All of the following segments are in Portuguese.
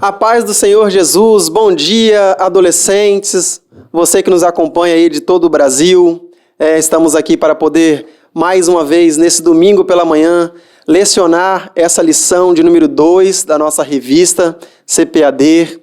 A paz do Senhor Jesus, bom dia, adolescentes, você que nos acompanha aí de todo o Brasil. Estamos aqui para poder, mais uma vez, nesse domingo pela manhã, lecionar essa lição de número 2 da nossa revista CPAD.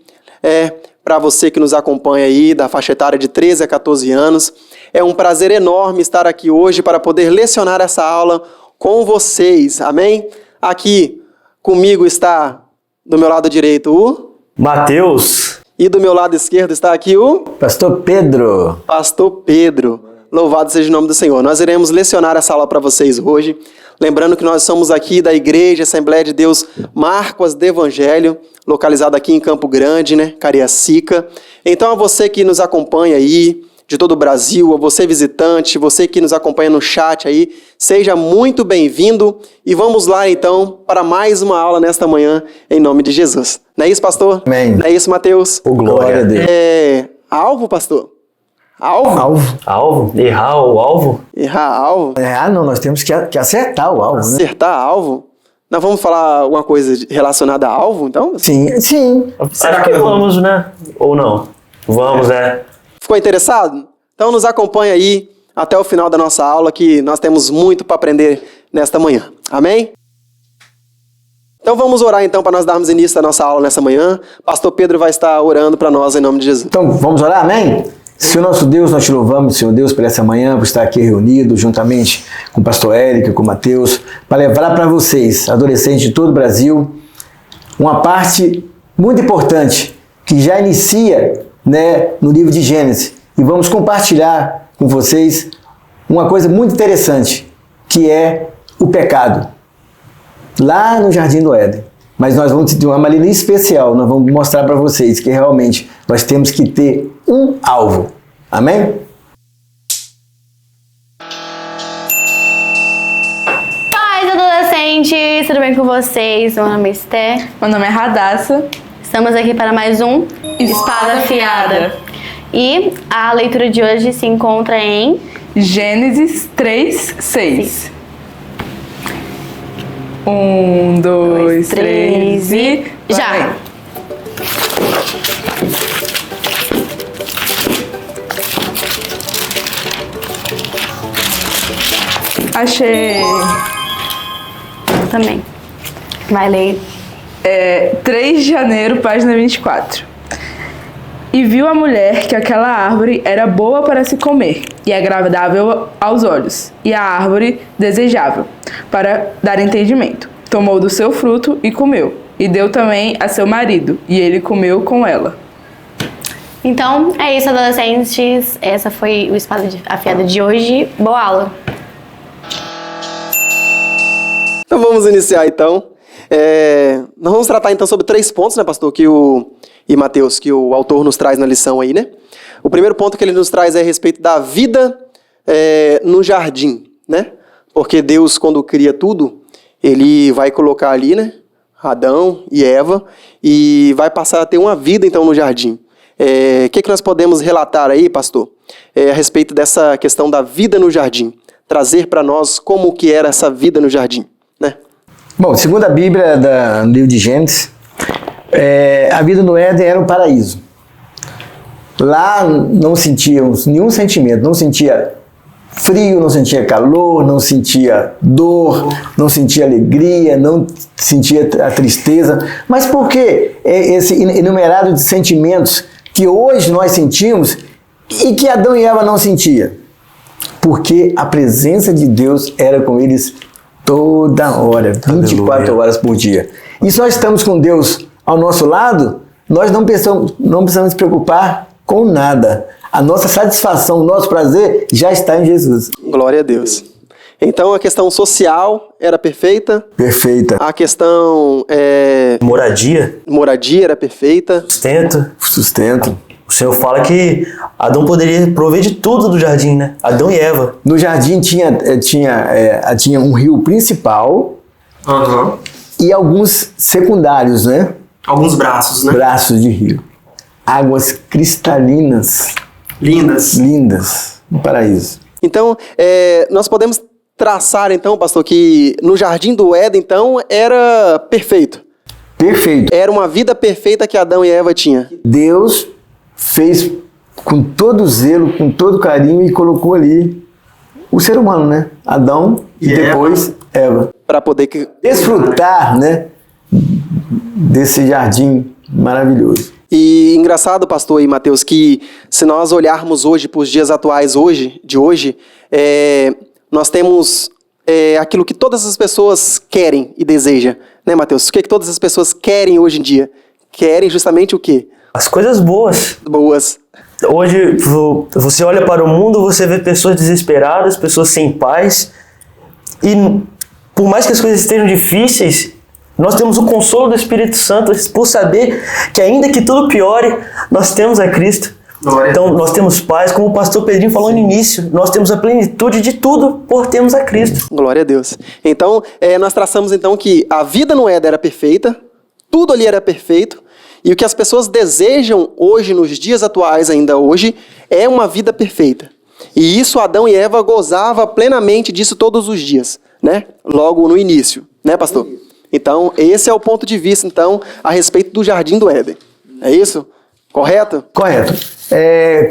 Para você que nos acompanha aí, da faixa etária de 13 a 14 anos. É um prazer enorme estar aqui hoje para poder lecionar essa aula com vocês, amém? Aqui comigo está, do meu lado direito, o Mateus. E do meu lado esquerdo está aqui o Pastor Pedro. Pastor Pedro. Louvado seja o nome do Senhor. Nós iremos lecionar essa aula para vocês hoje. Lembrando que nós somos aqui da Igreja Assembleia de Deus Marcos do Evangelho, localizada aqui em Campo Grande, Cariacica. Então, a você que nos acompanha aí, de todo o Brasil, a você visitante, você que nos acompanha no chat aí, seja muito bem-vindo e vamos lá então para mais uma aula nesta manhã, em nome de Jesus. Não é isso, pastor? Amém. Não é isso, Mateus? Glória a Deus. Alvo, pastor? Alvo? Alvo. Alvo? Errar o alvo? Errar alvo? Não, nós temos que acertar o alvo, né? Acertar alvo? Nós vamos falar alguma coisa relacionada a alvo, então? Sim. Acho que vamos, né? Ou não? Vamos, Ficou interessado? Então nos acompanha aí até o final da nossa aula, que nós temos muito para aprender nesta manhã. Amém? Então vamos orar então para nós darmos início à nossa aula nessa manhã. Pastor Pedro vai estar orando para nós em nome de Jesus. Então, vamos orar, amém? Senhor nosso Deus, nós te louvamos, Senhor Deus, por essa manhã, por estar aqui reunido juntamente com o pastor Érico, com o Mateus, para levar para vocês, adolescentes de todo o Brasil, uma parte muito importante que já inicia, no livro de Gênesis. E vamos compartilhar com vocês uma coisa muito interessante, que é o pecado, lá no Jardim do Éden. Mas nós vamos ter uma maneira especial, nós vamos mostrar para vocês que realmente nós temos que ter um alvo. Amém? Paz, adolescentes! Tudo bem com vocês? Meu nome é Esther. Meu nome é Radassa. Estamos aqui para mais um Espada Afiada. E a leitura de hoje se encontra em Gênesis 3:6. 1, 2, 3 e... já! Vai. Achei. Eu também. Vai ler. 3 de janeiro, página 24. E viu a mulher que aquela árvore era boa para se comer e agradável aos olhos, e a árvore desejável para dar entendimento. Tomou do seu fruto e comeu, e deu também a seu marido, e ele comeu com ela. Então, é isso, adolescentes. Essa foi o Espada Afiada de hoje. Boa aula! Então vamos iniciar então. Nós vamos tratar então sobre 3 pontos, pastor, e Mateus, que o autor nos traz na lição aí, O primeiro ponto que ele nos traz é a respeito da vida no jardim, Porque Deus, quando cria tudo, ele vai colocar ali, Adão e Eva, e vai passar a ter uma vida então no jardim. O que nós podemos relatar aí, pastor, a respeito dessa questão da vida no jardim? Trazer para nós como que era essa vida no jardim, Bom, segundo a Bíblia, no livro de Gênesis, a vida no Éden era um paraíso. Lá não sentíamos nenhum sentimento, não sentia frio, não sentia calor, não sentia dor, não sentia alegria, não sentia a tristeza. Mas por que esse enumerado de sentimentos que hoje nós sentimos e que Adão e Eva não sentiam? Porque a presença de Deus era com eles toda hora, 24 horas por dia. E se nós estamos com Deus ao nosso lado, nós não precisamos nos preocupar com nada. A nossa satisfação, o nosso prazer já está em Jesus. Glória a Deus. Então a questão social era perfeita? Perfeita. A questão moradia era perfeita? Sustento. O Senhor fala que Adão poderia prover de tudo do jardim, Adão e Eva. No jardim tinha um rio principal e alguns secundários, Alguns braços, Braços de rio. Águas cristalinas. Lindas. No paraíso. Então, nós podemos traçar, então, pastor, que no Jardim do Éden, então, era perfeito. Perfeito. Era uma vida perfeita que Adão e Eva tinham. Deus fez com todo zelo, com todo carinho e colocou ali o ser humano, né? Adão e depois Eva. Para poder Desfrutar, né? Desse jardim maravilhoso. E engraçado, pastor e Mateus, que se nós olharmos hoje para os dias atuais de hoje, nós temos aquilo que todas as pessoas querem e desejam, né, Mateus? O que todas as pessoas querem hoje em dia? Querem justamente o quê? As coisas boas. Boas. Hoje, você olha para o mundo, você vê pessoas desesperadas, pessoas sem paz. E por mais que as coisas estejam difíceis, nós temos o consolo do Espírito Santo por saber que ainda que tudo piore, nós temos a Cristo. Então, nós temos paz, como o pastor Pedrinho falou no início, nós temos a plenitude de tudo por termos a Cristo. Glória a Deus. Então, nós traçamos então que a vida no Éden era perfeita, tudo ali era perfeito, e o que as pessoas desejam hoje, nos dias atuais ainda hoje, é uma vida perfeita. E isso Adão e Eva gozavam plenamente disso todos os dias, né? Logo no início, né, pastor? Então, esse é o ponto de vista, então, a respeito do Jardim do Éden. É isso? Correto? Correto.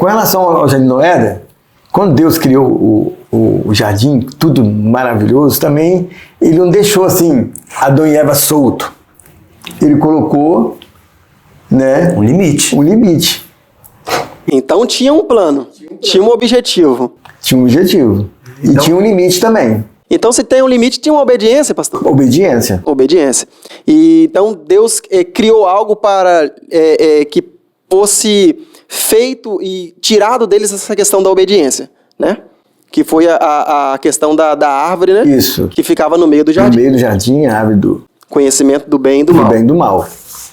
Com relação ao Jardim do Éden, quando Deus criou o jardim, tudo maravilhoso, também ele não deixou assim Adão e Eva solto. Ele colocou, né, Um limite. um limite. Então tinha um plano, tinha um objetivo. Tinha um objetivo. E tinha um limite também. Então, se tem um limite, tinha uma obediência, pastor. Obediência. Obediência. E então Deus criou algo para que fosse feito e tirado deles essa questão da obediência, né? Que foi a questão da árvore, né? Isso. Que ficava no meio do No jardim. meio do jardim, a árvore do Conhecimento do bem e do mal. bem e do mal.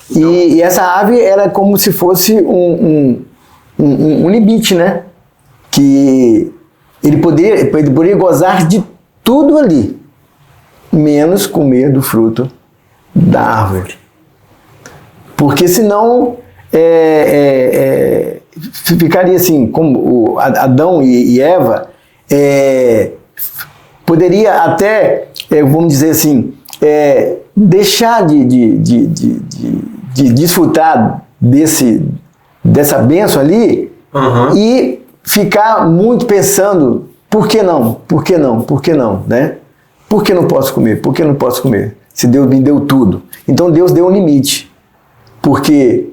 E essa árvore era como se fosse um limite, né? Que ele poderia gozar de tudo ali, menos comer do fruto da árvore. Porque senão ficaria assim, como Adão e Eva poderia até, vamos dizer assim, deixar de desfrutar dessa bênção ali e ficar muito pensando, por que não? Por que não? Por que não? Né? Por que não posso comer? Por que não posso comer? Se Deus me deu tudo. Então Deus deu um limite. Porque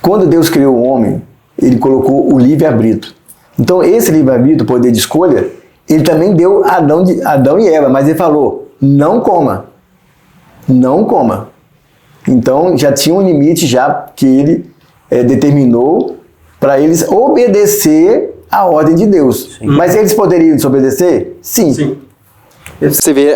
quando Deus criou o homem, ele colocou o livre-arbítrio. Então esse livre-arbítrio, poder de escolha, ele também deu a Adão e Eva, mas ele falou, não coma. Não coma. Então já tinha um limite já que ele determinou para eles obedecer a ordem de Deus. Sim. Mas eles poderiam desobedecer? Sim. Sim. Você vê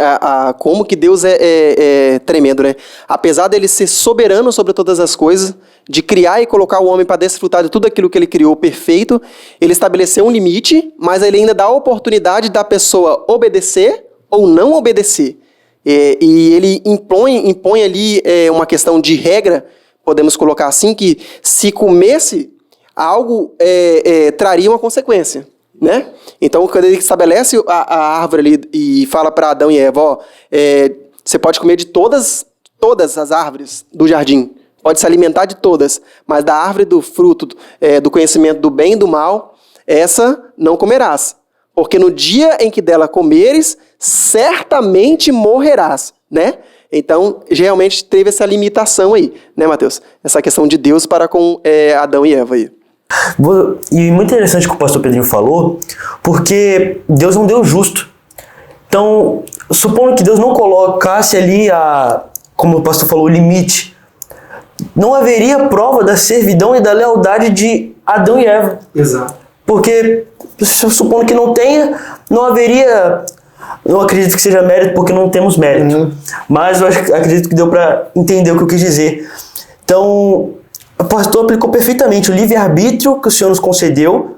como que Deus é tremendo, né? Apesar dele ser soberano sobre todas as coisas, de criar e colocar o homem para desfrutar de tudo aquilo que ele criou perfeito, ele estabeleceu um limite, mas ele ainda dá a oportunidade da pessoa obedecer ou não obedecer. E ele impõe ali uma questão de regra, podemos colocar assim, que se comesse, algo traria uma consequência, né? Então, quando ele estabelece a árvore ali e fala para Adão e Eva, você pode comer de todas as árvores do jardim, pode se alimentar de todas, mas da árvore do fruto, do conhecimento do bem e do mal, essa não comerás, porque no dia em que dela comeres, certamente morrerás, né? Então, realmente teve essa limitação aí, né, Mateus? Essa questão de Deus para com Adão e Eva aí. E muito interessante o que o pastor Pedrinho falou, porque Deus é um Deus justo. Então, supondo que Deus não colocasse ali, como o pastor falou, o limite, não haveria prova da servidão e da lealdade de Adão e Eva. Exato. Porque, supondo que não tenha, não haveria... Não acredito que seja mérito, porque não temos mérito. Mas eu acredito que deu para entender o que eu quis dizer. Então, o pastor aplicou perfeitamente o livre-arbítrio que o Senhor nos concedeu.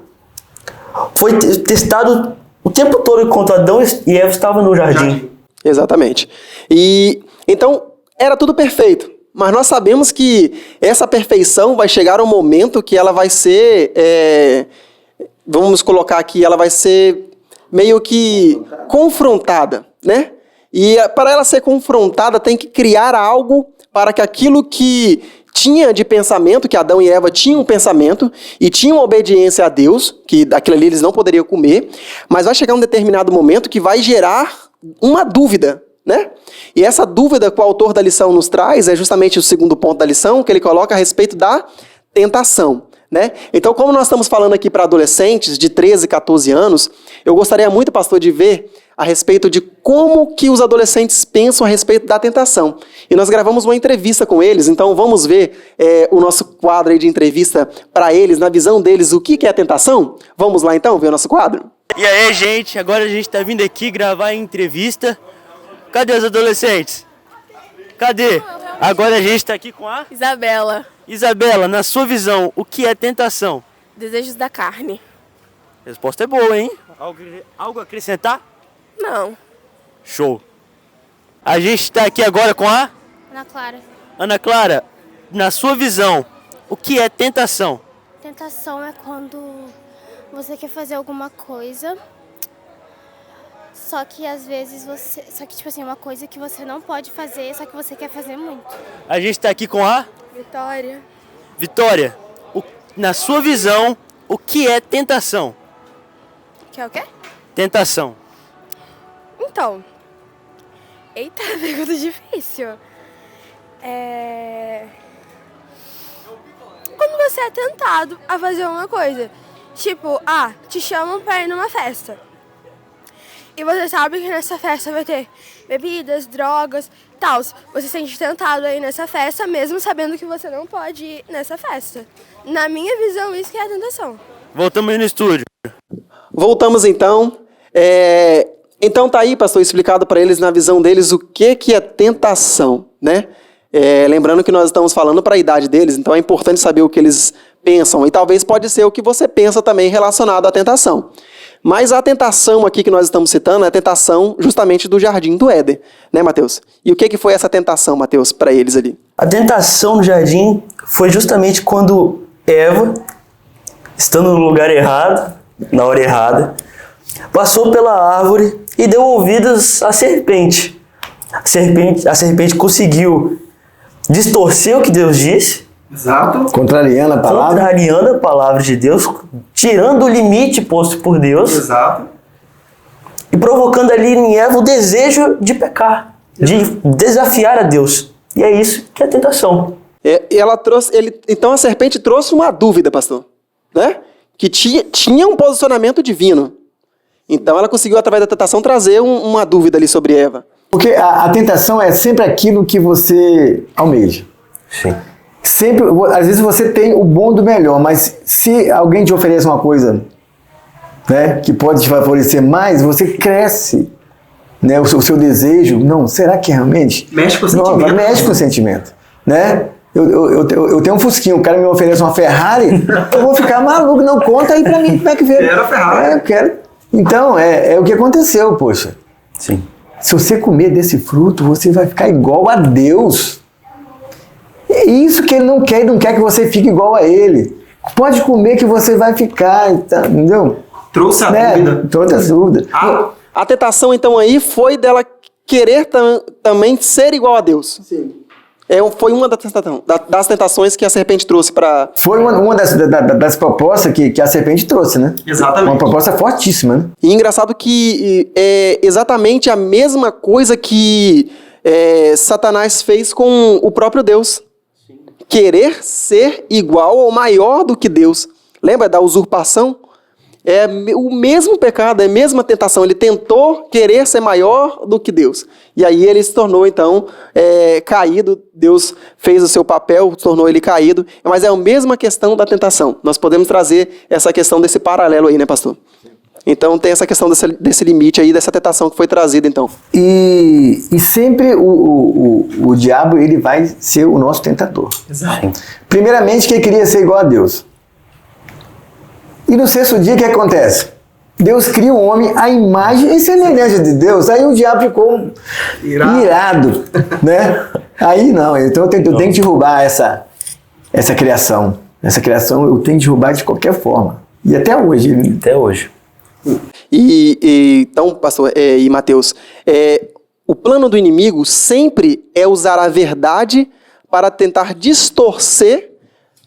Foi testado o tempo todo enquanto Adão e Eva estavam no jardim. Exatamente. E então era tudo perfeito. Mas nós sabemos que essa perfeição vai chegar um momento que ela vai ser, vamos colocar aqui, ela vai ser meio que confrontada, né? E para ela ser confrontada tem que criar algo para que aquilo que tinha de pensamento, que Adão e Eva tinham um pensamento e tinham obediência a Deus, que daquilo ali eles não poderiam comer, mas vai chegar um determinado momento que vai gerar uma dúvida, né? E essa dúvida que o autor da lição nos traz é justamente o segundo ponto da lição, que ele coloca a respeito da tentação, né? Então, como nós estamos falando aqui para adolescentes de 13, 14 anos, eu gostaria muito, pastor, de ver a respeito de como que os adolescentes pensam a respeito da tentação. E nós gravamos uma entrevista com eles, então vamos ver o nosso quadro aí de entrevista para eles, na visão deles, o que é a tentação? Vamos lá então ver o nosso quadro? E aí, gente, agora a gente tá vindo aqui gravar a entrevista. Cadê os adolescentes? Cadê? Agora a gente tá aqui com a Isabela, Isabela. Na sua visão, o que é tentação? desejos da carne. A resposta é boa, hein? Algo a acrescentar? Não. Show. A gente tá aqui agora com a Ana Clara, Ana Clara. Na sua visão, o que é tentação? tentação é quando você quer fazer alguma coisa, só que às vezes tipo assim, uma coisa que você não pode fazer, só que você quer fazer muito. A gente tá aqui com a Vitória. Vitória. Na sua visão, o que é tentação? Que é o quê? Tentação. Então. Eita, pergunta difícil. Quando você é tentado a fazer uma coisa. Tipo, te chamam pra ir numa festa. E você sabe que nessa festa vai ter bebidas, drogas, tal. Você se sente tentado a ir nessa festa, mesmo sabendo que você não pode ir nessa festa. Na minha visão, isso que é a tentação. Voltamos aí no estúdio. Voltamos então. Então tá aí, pastor, explicado para eles, na visão deles, o que é tentação, né? Lembrando que nós estamos falando para a idade deles, então é importante saber o que eles pensam. E talvez pode ser o que você pensa também relacionado à tentação. Mas a tentação aqui que nós estamos citando é a tentação justamente do jardim do Éden, né, Mateus? E o que foi essa tentação, Mateus, para eles ali? A tentação no jardim foi justamente quando Eva, estando no lugar errado, na hora errada, passou pela árvore e deu ouvidos à serpente. A serpente conseguiu distorcer o que Deus disse. Exato. Contrariando a palavra de Deus, tirando o limite posto por Deus. Exato. E provocando ali em Eva o desejo de pecar, de desafiar a Deus. E é isso que é a tentação. Então a serpente trouxe uma dúvida, pastor, né? Que tinha um posicionamento divino. Então ela conseguiu, através da tentação, trazer uma dúvida ali sobre Eva. Porque a tentação é sempre aquilo que você almeja. Sim. Sempre, às vezes você tem o bom do melhor, mas se alguém te oferece uma coisa, né, que pode te favorecer mais, você cresce, né, o seu desejo. Não, será que realmente? Mexe com o sentimento. Mexe com o sentimento, né? Eu tenho um Fusquinha, o cara me oferece uma Ferrari, eu vou ficar maluco, não conta aí pra mim como é que veio. Quero a Ferrari. Eu quero. Então, é o que aconteceu, poxa. Sim. Se você comer desse fruto, você vai ficar igual a Deus. É isso que ele não quer que você fique igual a ele. Pode comer que você vai ficar, entendeu? Trouxe a dúvida. Trouxe a dúvida. A tentação, então, aí foi dela querer também ser igual a Deus. Sim. Foi uma das tentações que a serpente trouxe para... Foi uma das propostas que a serpente trouxe, né? Exatamente. Uma proposta fortíssima, né? E engraçado que é exatamente a mesma coisa que Satanás fez com o próprio Deus. Sim. Querer ser igual ou maior do que Deus. Lembra da usurpação? É o mesmo pecado, é a mesma tentação. Ele tentou querer ser maior do que Deus. E aí ele se tornou, então, caído. Deus fez o seu papel, tornou ele caído. Mas é a mesma questão da tentação. Nós podemos trazer essa questão desse paralelo aí, né, pastor? Então tem essa questão desse limite aí, dessa tentação que foi trazida, então. E sempre o diabo, ele vai ser o nosso tentador. Exato. Primeiramente, que ele queria ser igual a Deus. E no sexto dia, o que acontece? Deus cria o homem à imagem e semelhança de Deus. Aí o diabo ficou irado, né? Aí não, então eu tenho que derrubar essa criação. Essa criação eu tenho que derrubar de qualquer forma. E até hoje. Até hoje. Então, pastor e Mateus, o plano do inimigo sempre é usar a verdade para tentar distorcer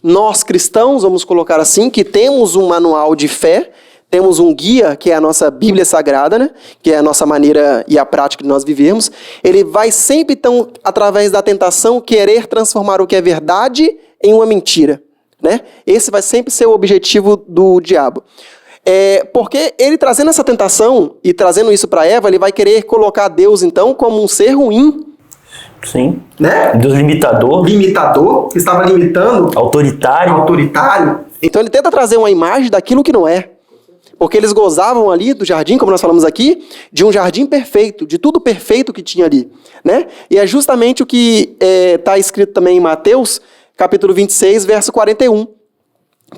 nós cristãos, vamos colocar assim, que temos um manual de fé, temos um guia, que é a nossa Bíblia Sagrada, né? Que é a nossa maneira e a prática de nós vivermos. Ele vai sempre, então, através da tentação, querer transformar o que é verdade em uma mentira, né? Esse vai sempre ser o objetivo do diabo. Porque ele trazendo essa tentação e trazendo isso para Eva, ele vai querer colocar Deus, então, como um ser ruim. Sim. Né? Deus limitador. Limitador, que estava limitando. Autoritário. Então ele tenta trazer uma imagem daquilo que não é. Porque eles gozavam ali do jardim, como nós falamos aqui, de um jardim perfeito, de tudo perfeito que tinha ali, né? E é justamente o que está escrito também em Mateus, capítulo 26, verso 41,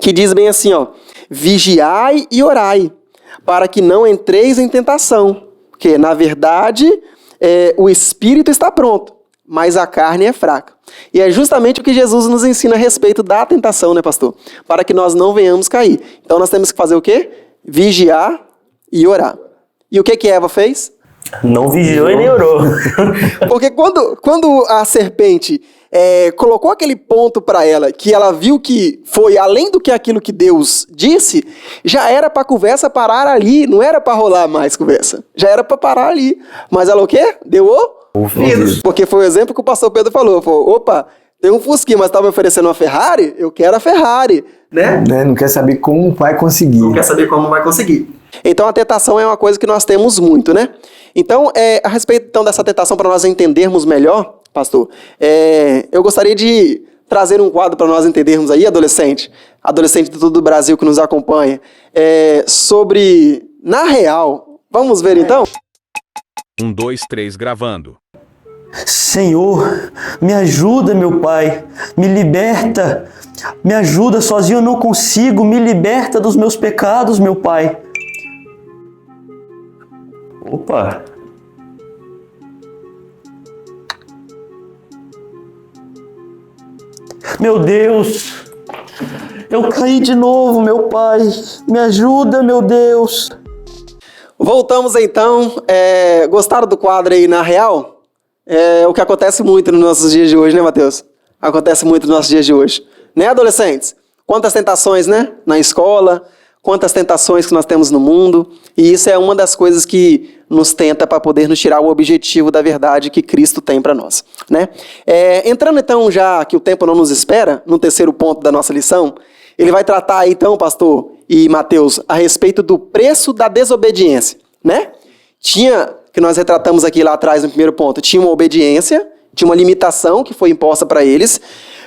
que diz bem assim, ó: vigiai e orai, para que não entreis em tentação, porque, na verdade, o espírito está pronto, mas a carne é fraca. E é justamente o que Jesus nos ensina a respeito da tentação, né, pastor? Para que nós não venhamos cair. Então nós temos que fazer o quê? Vigiar e orar. E o que Eva fez? Não vigiou e nem orou. Porque quando a serpente colocou aquele ponto para ela, que ela viu que foi além do que aquilo que Deus disse, já era para a conversa parar ali, não era para rolar mais conversa. Já era para parar ali. Mas ela o quê? Deu ouvidos. Porque foi o exemplo que o pastor Pedro falou. Opa, tem um Fusquinha, mas estava me oferecendo uma Ferrari? Eu quero a Ferrari. Né? Não quer saber como vai conseguir. Então a tentação é uma coisa que nós temos muito, né? Então, a respeito então, dessa tentação, para nós entendermos melhor, pastor, eu gostaria de trazer um quadro para nós entendermos aí, adolescente de todo o Brasil que nos acompanha, sobre, na real, vamos ver então? 1, 2, 3, gravando. Senhor, me ajuda, meu Pai, me liberta, me ajuda, sozinho eu não consigo, me liberta dos meus pecados, meu Pai. Opa! Meu Deus, eu caí de novo, meu Pai, me ajuda, meu Deus. Voltamos então, gostaram do quadro aí na real? É o que acontece muito nos nossos dias de hoje, né, Mateus? Acontece muito nos nossos dias de hoje. Né, adolescentes? Quantas tentações, né? Na escola, quantas tentações que nós temos no mundo. E isso é uma das coisas que nos tenta para poder nos tirar o objetivo da verdade que Cristo tem para nós, né? Entrando então, já que o tempo não nos espera, no terceiro ponto da nossa lição, ele vai tratar aí, então, pastor e Mateus, a respeito do preço da desobediência, né? Que nós retratamos aqui lá atrás no primeiro ponto, tinha uma obediência, tinha uma limitação que foi imposta para eles,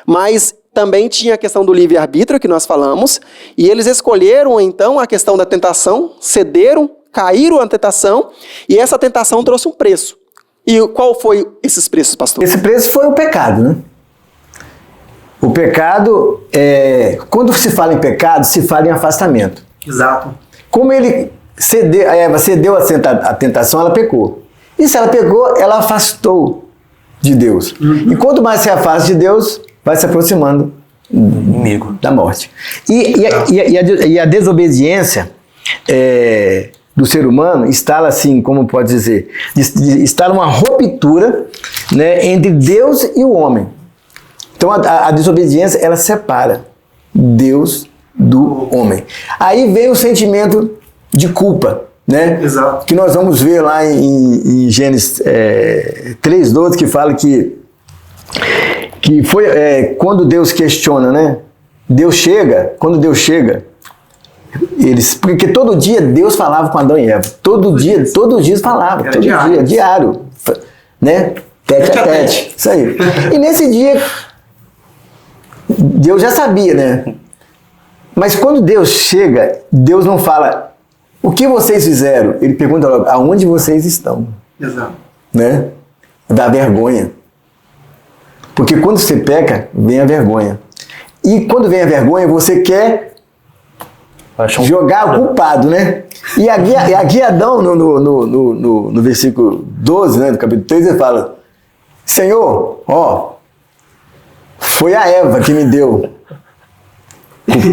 mas também tinha a questão do livre-arbítrio que nós falamos, e eles escolheram então a questão da tentação, cederam, caíram à tentação, e essa tentação trouxe um preço. E qual foi esses preços, pastor? Esse preço foi o pecado, né? O pecado, quando se fala em pecado, se fala em afastamento. Exato. Como a Eva cedeu à tentação, ela pecou. E se ela pecou, ela afastou de Deus. E quanto mais se afasta de Deus, vai se aproximando inimigo da morte. E a desobediência do ser humano instala, assim, como pode dizer, instala uma ruptura, né, entre Deus e o homem. Então a desobediência, ela separa Deus do homem. Aí vem o sentimento de culpa, né? Exato. Que nós vamos ver lá em Gênesis 3:12, que fala que foi quando Deus questiona, né? Quando Deus chega, porque todo dia Deus falava com Adão e Eva. Todos os dias falava, Era todo dia, diário, né? Tete a tete. Isso aí. E nesse dia, Deus já sabia, né? Mas quando Deus chega, Deus não fala, o que vocês fizeram? Ele pergunta logo, aonde vocês estão? Exato. Né? Dá vergonha. Porque quando você peca, vem a vergonha. E quando vem a vergonha, você quer jogar o culpado, né? E aqui Adão, no versículo 12, né, do capítulo 3, ele fala, Senhor, foi a Eva que me deu.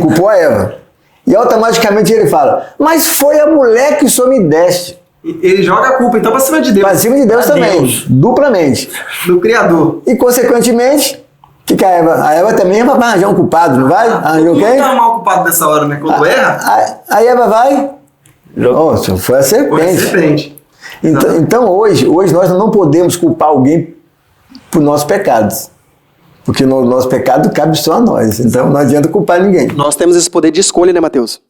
Culpou a Eva. E automaticamente ele fala, mas foi a mulher que o Senhor me deste. Ele joga a culpa então para cima de Deus. Para cima de Deus também, duplamente. Do Criador. E consequentemente, O que a Eva? A Eva também vai arranjar um culpado, não vai? Arranjou quem? Não é mal culpado dessa hora, né? Quando erra, A Eva vai? Oh, foi a serpente. Então hoje nós não podemos culpar alguém por nossos pecados. Porque o nosso pecado cabe só a nós. Então não adianta culpar ninguém. nós temos esse poder de escolha, né, Mateus?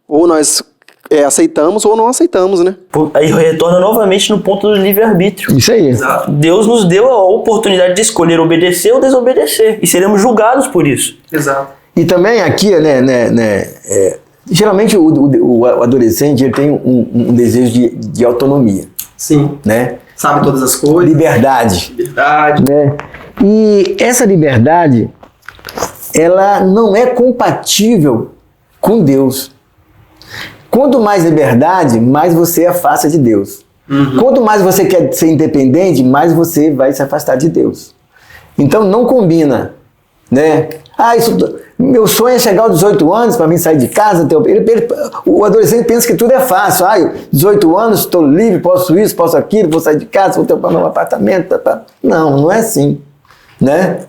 Ou nós aceitamos ou não aceitamos, né? Aí retorna novamente no ponto do livre-arbítrio. Isso aí. Deus nos deu a oportunidade de escolher obedecer ou desobedecer. E seremos julgados por isso. Exato. E também aqui, geralmente o adolescente ele tem um desejo de autonomia, Sim. né? Sabe todas as coisas. Liberdade. Liberdade. Né? E essa liberdade, ela não é compatível com Deus. Quanto mais liberdade, mais você afasta de Deus. Quanto mais você quer ser independente, mais você vai se afastar de Deus. Então não combina, né? Meu sonho é chegar aos 18 anos para mim sair de casa. O adolescente pensa que tudo é fácil. 18 anos, estou livre, posso isso, posso aquilo, vou sair de casa, vou ter um apartamento. Não é assim, né?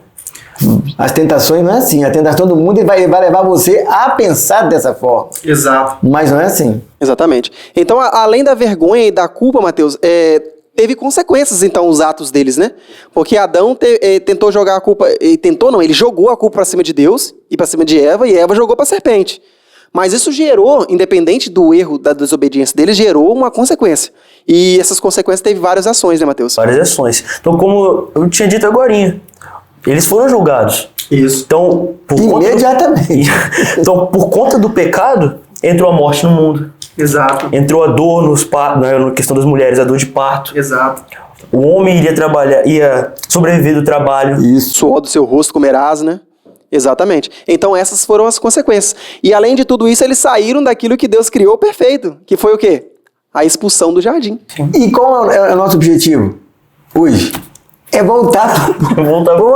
As tentações não é assim. A tentação do mundo vai levar você a pensar dessa forma. Exato. Mas não é assim. Exatamente. Então, além da vergonha e da culpa, Mateus, teve consequências, então, os atos deles, né? Porque Adão tentou jogar a culpa... Ele jogou a culpa para cima de Deus e para cima de Eva, e Eva jogou para a serpente. Mas isso gerou, independente do erro, da desobediência deles, gerou uma consequência. E essas consequências teve várias ações, né, Mateus? Várias ações. Então, como eu tinha dito agorinha, eles foram julgados. Isso. Então, imediatamente. Então, por conta do pecado, entrou a morte no mundo. Exato. Entrou a dor na questão das mulheres, a dor de parto. Exato. O homem ia sobreviver do trabalho. Isso. Suor do seu rosto comerás, né? Exatamente. Então essas foram as consequências. E além de tudo isso, eles saíram daquilo que Deus criou perfeito. Que foi o quê? A expulsão do jardim. Sim. E qual é o nosso objetivo hoje? É voltar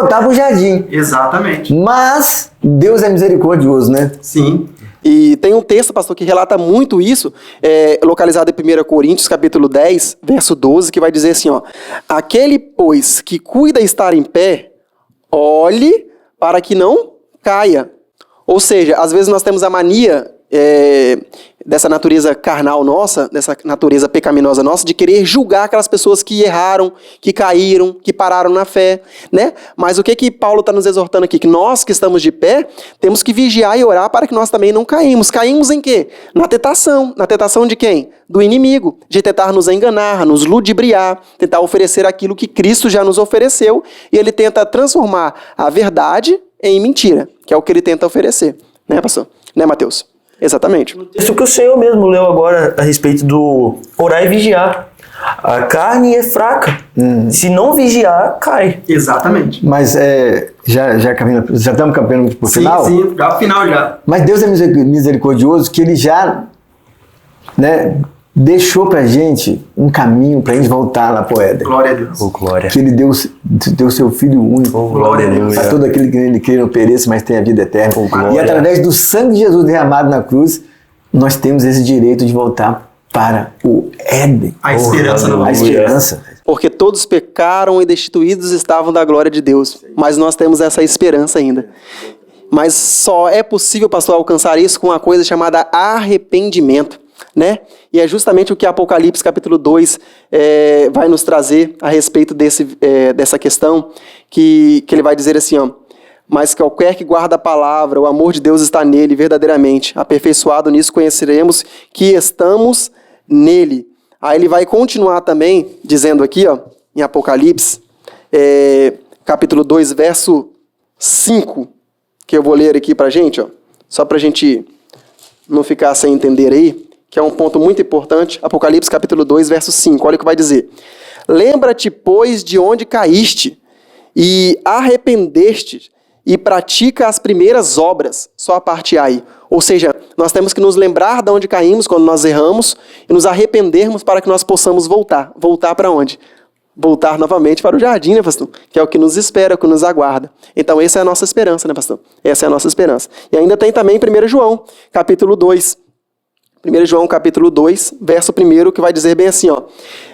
para o jardim. Exatamente. Mas Deus é misericordioso, né? Sim. E tem um texto, pastor, que relata muito isso, localizado em 1 Coríntios, capítulo 10, verso 12, que vai dizer assim, ó: aquele, pois, que cuida estar em pé, olhe para que não caia. Ou seja, às vezes nós temos a mania dessa natureza carnal nossa, dessa natureza pecaminosa nossa, de querer julgar aquelas pessoas que erraram, que caíram, que pararam na fé, né? Mas o que Paulo está nos exortando aqui? Que nós que estamos de pé, temos que vigiar e orar para que nós também não caímos. Caímos em quê? Na tentação. Na tentação de quem? Do inimigo. De tentar nos enganar, nos ludibriar, tentar oferecer aquilo que Cristo já nos ofereceu, e ele tenta transformar a verdade em mentira, que é o que ele tenta oferecer. Né, pastor? Né, Mateus? Exatamente. Isso que o Senhor mesmo leu agora a respeito do orar e vigiar. A carne é fraca. Se não vigiar, cai. Exatamente. Mas já estamos caminhando para o final? Sim, já o final já. Mas Deus é misericordioso que ele já, né, deixou pra gente um caminho pra gente voltar lá pro Éden. Glória a Deus. Glória. Que ele deu seu Filho único. Glória a Deus. Para todo aquele que nele crê não pereça, mas tenha vida eterna. E através do sangue de Jesus derramado na cruz, nós temos esse direito de voltar para o Éden. A esperança não. A esperança. Porque todos pecaram e destituídos estavam da glória de Deus. Mas nós temos essa esperança ainda. Mas só é possível, pastor, alcançar isso com uma coisa chamada arrependimento, né? E é justamente o que Apocalipse capítulo 2 vai nos trazer a respeito dessa questão, que ele vai dizer assim, ó: mas qualquer que guarda a palavra, o amor de Deus está nele verdadeiramente. Aperfeiçoado nisso conheceremos que estamos nele. Aí ele vai continuar também dizendo aqui, ó, em Apocalipse, capítulo 2, verso 5, que eu vou ler aqui pra gente, ó, só pra gente não ficar sem entender aí, que é um ponto muito importante. Apocalipse capítulo 2, verso 5, olha o que vai dizer: lembra-te, pois, de onde caíste, e arrependeste, e pratica as primeiras obras, só a parte aí. Ou seja, nós temos que nos lembrar de onde caímos quando nós erramos, e nos arrependermos para que nós possamos voltar. Voltar para onde? Voltar novamente para o jardim, né, pastor? Que é o que nos espera, o que nos aguarda. Então, essa é a nossa esperança, né, pastor? Essa é a nossa esperança. E ainda tem também 1 João, capítulo 2. 1 João, capítulo 2, verso 1, que vai dizer bem assim, ó: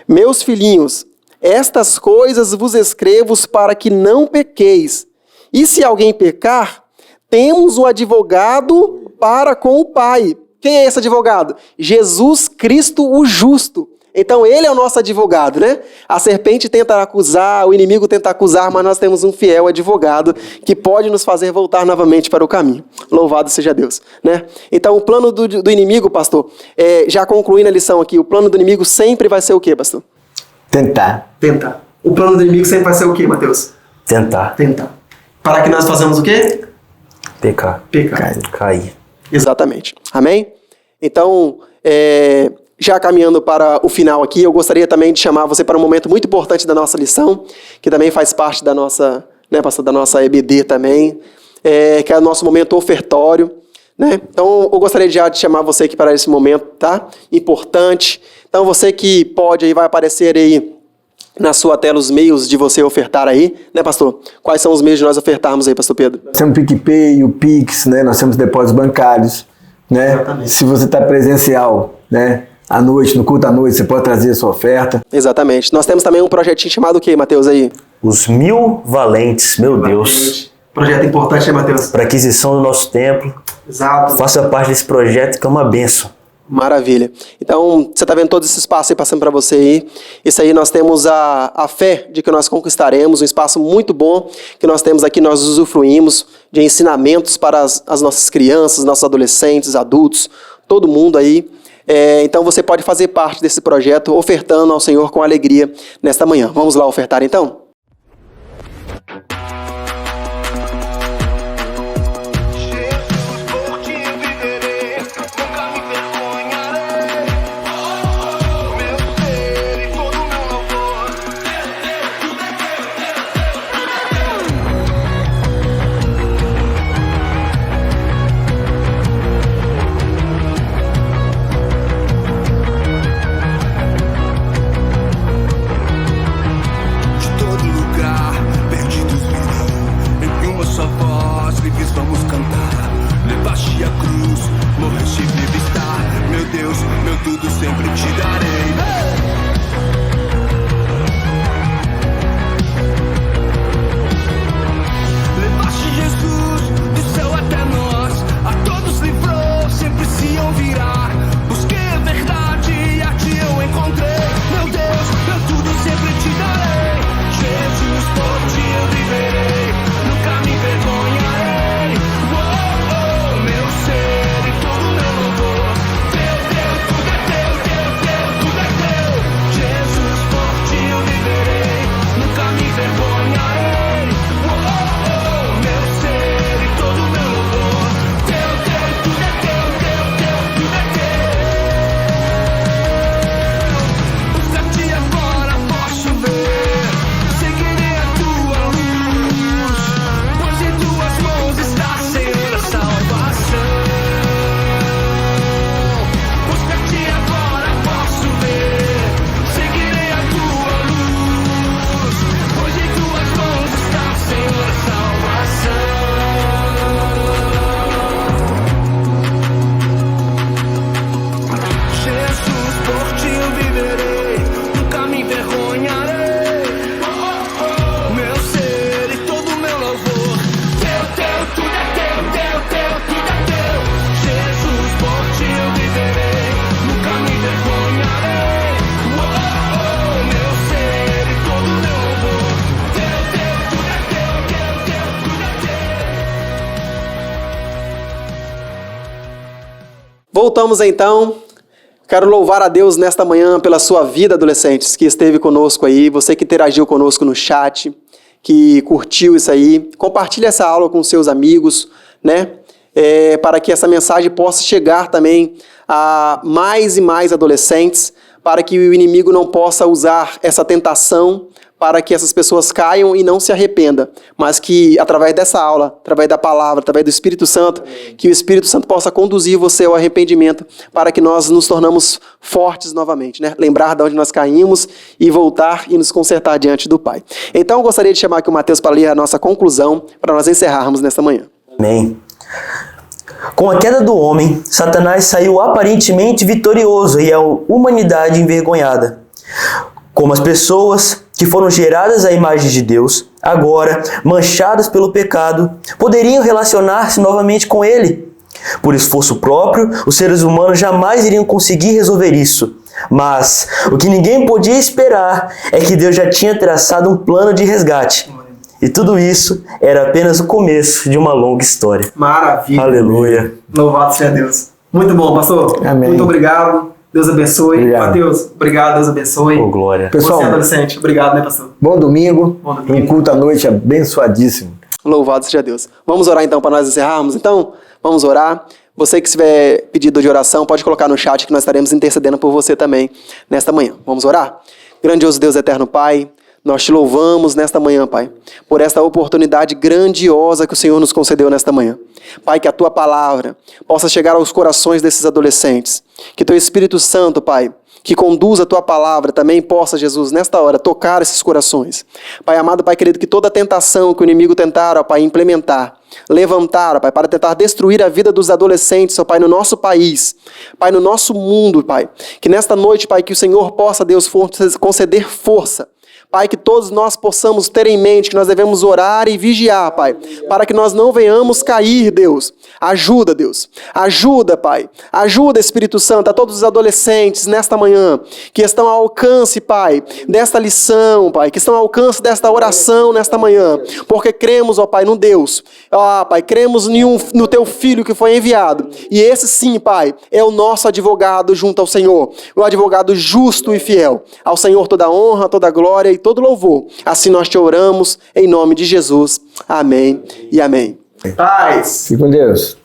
meus filhinhos, estas coisas vos escrevo para que não pequeis. E se alguém pecar, temos um advogado para com o Pai. Quem é esse advogado? Jesus Cristo, o justo. Então ele é o nosso advogado, né? A serpente tenta acusar, o inimigo tenta acusar, mas nós temos um fiel advogado que pode nos fazer voltar novamente para o caminho. Louvado seja Deus, né? Então o plano do inimigo, pastor, já concluindo a lição aqui, o plano do inimigo sempre vai ser o quê, pastor? Tentar. Tentar. O plano do inimigo sempre vai ser o quê, Mateus? Tentar. Tentar. Para que nós façamos o quê? Pecar. Cair. Exatamente. Amém? Então, já caminhando para o final aqui, eu gostaria também de chamar você para um momento muito importante da nossa lição, que também faz parte da nossa, né, pastor, da nossa EBD também, que é o nosso momento ofertório, né? Então, eu gostaria já de chamar você aqui para esse momento, tá? Importante. Então, você que pode aí, vai aparecer aí na sua tela os meios de você ofertar aí, né, pastor? Quais são os meios de nós ofertarmos aí, pastor Pedro? Nós temos o PicPay, o Pix, né? Nós temos depósitos bancários, né? Exatamente. Se você está presencial, né? À noite, no culto à noite, você pode trazer a sua oferta. Exatamente. Nós temos também um projetinho chamado o quê, Mateus, aí? Os 1000 valentes, meu Deus. Projeto importante, né, Mateus? Para aquisição do nosso templo. Exato. Faça parte desse projeto que é uma bênção. Maravilha. Então, você está vendo todo esse espaço aí passando para você aí. Isso aí nós temos a fé de que nós conquistaremos, um espaço muito bom que nós temos aqui, nós usufruímos de ensinamentos para as nossas crianças, nossos adolescentes, adultos, todo mundo aí. Então você pode fazer parte desse projeto ofertando ao Senhor com alegria nesta manhã. Vamos lá ofertar então? Voltamos então. Quero louvar a Deus nesta manhã pela sua vida, adolescentes, que esteve conosco aí, você que interagiu conosco no chat, que curtiu isso aí. Compartilhe essa aula com seus amigos, né? Para que essa mensagem possa chegar também a mais e mais adolescentes, para que o inimigo não possa usar essa tentação para que essas pessoas caiam e não se arrependam, mas que através dessa aula, através da palavra, através do Espírito Santo, que o Espírito Santo possa conduzir você ao arrependimento, para que nós nos tornamos fortes novamente, né? Lembrar de onde nós caímos e voltar e nos consertar diante do Pai. Então eu gostaria de chamar aqui o Mateus para ler a nossa conclusão, para nós encerrarmos nesta manhã. Amém. Com a queda do homem, Satanás saiu aparentemente vitorioso e a humanidade envergonhada. Como as pessoas que foram geradas à imagem de Deus, agora manchadas pelo pecado, poderiam relacionar-se novamente com Ele. Por esforço próprio, os seres humanos jamais iriam conseguir resolver isso. Mas o que ninguém podia esperar é que Deus já tinha traçado um plano de resgate. E tudo isso era apenas o começo de uma longa história. Maravilha. Aleluia. Louvado seja Deus. Muito bom, pastor. Amém. Muito obrigado. Deus abençoe. Obrigado. Mateus, obrigado. Deus abençoe. Oh, glória. Pessoal, você, adolescente, obrigado, né, pastor? bom domingo. Bom domingo. Um culto à noite abençoadíssimo. Louvado seja Deus. Vamos orar então para nós encerrarmos? Então, vamos orar. Você que tiver pedido de oração, pode colocar no chat que nós estaremos intercedendo por você também nesta manhã. Vamos orar? Grandioso Deus eterno Pai, nós te louvamos nesta manhã, Pai, por esta oportunidade grandiosa que o Senhor nos concedeu nesta manhã. Pai, que a Tua palavra possa chegar aos corações desses adolescentes. Que Teu Espírito Santo, Pai, que conduza a Tua palavra, também possa, Jesus, nesta hora, tocar esses corações. Pai amado, Pai querido, que toda tentação que o inimigo tentar, ó Pai, implementar, levantar, ó Pai, para tentar destruir a vida dos adolescentes, ó Pai, no nosso país, Pai, no nosso mundo, Pai, que nesta noite, Pai, que o Senhor possa, Deus, conceder força. Pai, que todos nós possamos ter em mente que nós devemos orar e vigiar, Pai, para que nós não venhamos cair, Deus. Ajuda, Deus. Ajuda, Pai. Ajuda, Espírito Santo, a todos os adolescentes nesta manhã que estão ao alcance, Pai, desta lição, Pai, que estão ao alcance desta oração nesta manhã, porque cremos, ó Pai, no Deus. Ó, Pai, cremos no Teu Filho que foi enviado. E esse sim, Pai, é o nosso advogado junto ao Senhor, o advogado justo e fiel. Ao Senhor toda honra, toda glória e todo louvor. Assim nós te oramos, em nome de Jesus. Amém e amém. Paz. Fique com Deus.